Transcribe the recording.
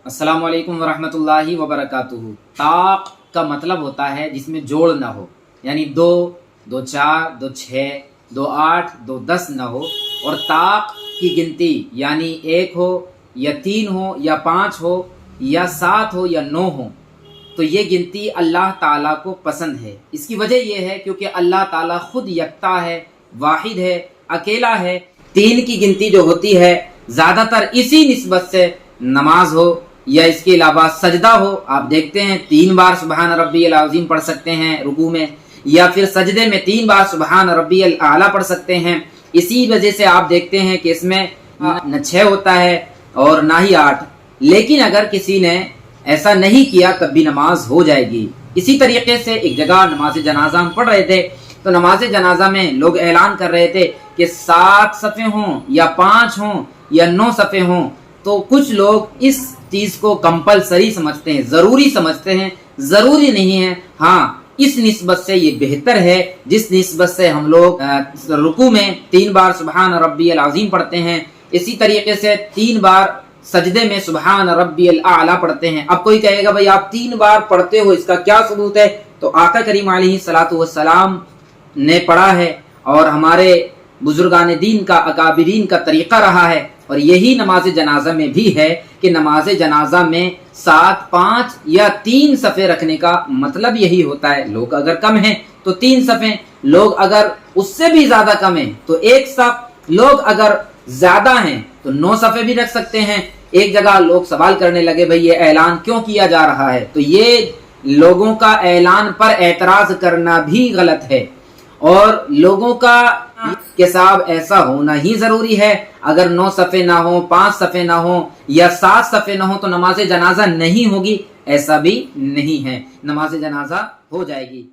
अस्सलाम वालेकुम वरहमतुल्लाहि वबरकातुहू। ताक का मतलब होता है जिसमें जोड़ ना हो, यानी 2, 2 4, 2 6, 2 8, 2 10 ना हो। और ताक की गिनती यानी 1 हो या 3 हो या 5 हो या 7 हो या 9 हो, तो ये गिनती अल्लाह ताला को पसंद है। इसकी वजह यह है क्योंकि अल्लाह ताला खुद यकता है, वाहिद है, अकेला है। 3 की गिनती जो होती है ज़्यादातर इसी निस्बत से नमाज हो या इसके अलावा सजदा हो। आप देखते हैं 3 बार सुबहान रब्बियल अज़ीम पढ़ सकते हैं रुकू में, या फिर सजदे में 3 बार सुबहान रब्बियल आला पढ़ सकते हैं। इसी वजह से आप देखते हैं कि इसमें न 6 होता है और ना ही 8। लेकिन अगर किसी ने ऐसा नहीं किया तब भी नमाज हो जाएगी। इसी तरीके से एक जगह नमाज जनाजा हम पढ़ रहे थे, तो नमाज जनाजा में लोग ऐलान कर रहे थे कि 7 सफ़े हों या 5 हों या 9 सफ़े हों। तो कुछ लोग इस चीज को कंपलसरी समझते हैं, जरूरी समझते हैं। जरूरी नहीं है। हाँ, इस निस्बत से ये बेहतर है जिस निस्बत से हम लोग रुकू में 3 बार सुबहान रब्बियल अज़ीम पढ़ते हैं, इसी तरीके से 3 बार सजदे में सुबहान रब्बियल आला पढ़ते हैं। अब कोई कहेगा भाई आप 3 बार पढ़ते हो, इसका क्या सबूत है? तो आका करीम अलैहिस्सलातु वस्सलाम ने पढ़ा है और हमारे बुजुर्गान दीन का, अकाबिरीन का तरीका रहा है। और यही नमाज जनाजा में भी है कि नमाज जनाजा में 7, 5 या 3 सफ़े रखने का मतलब यही होता है। लोग अगर कम हैं तो 3 सफ़े, लोग अगर उससे भी ज्यादा कम हैं तो 1 सफ़, लोग अगर ज्यादा हैं तो 9 सफ़े भी रख सकते हैं। एक जगह लोग सवाल करने लगे भाई ये ऐलान क्यों किया जा रहा है? तो ये लोगों का ऐलान पर एतराज करना भी गलत है और लोगों का के साथ ऐसा होना ही जरूरी है। अगर 9 सफ़े ना हो, 5 सफ़े ना हो या 7 सफ़े ना हो तो नमाज जनाजा नहीं होगी, ऐसा भी नहीं है। नमाज जनाजा हो जाएगी।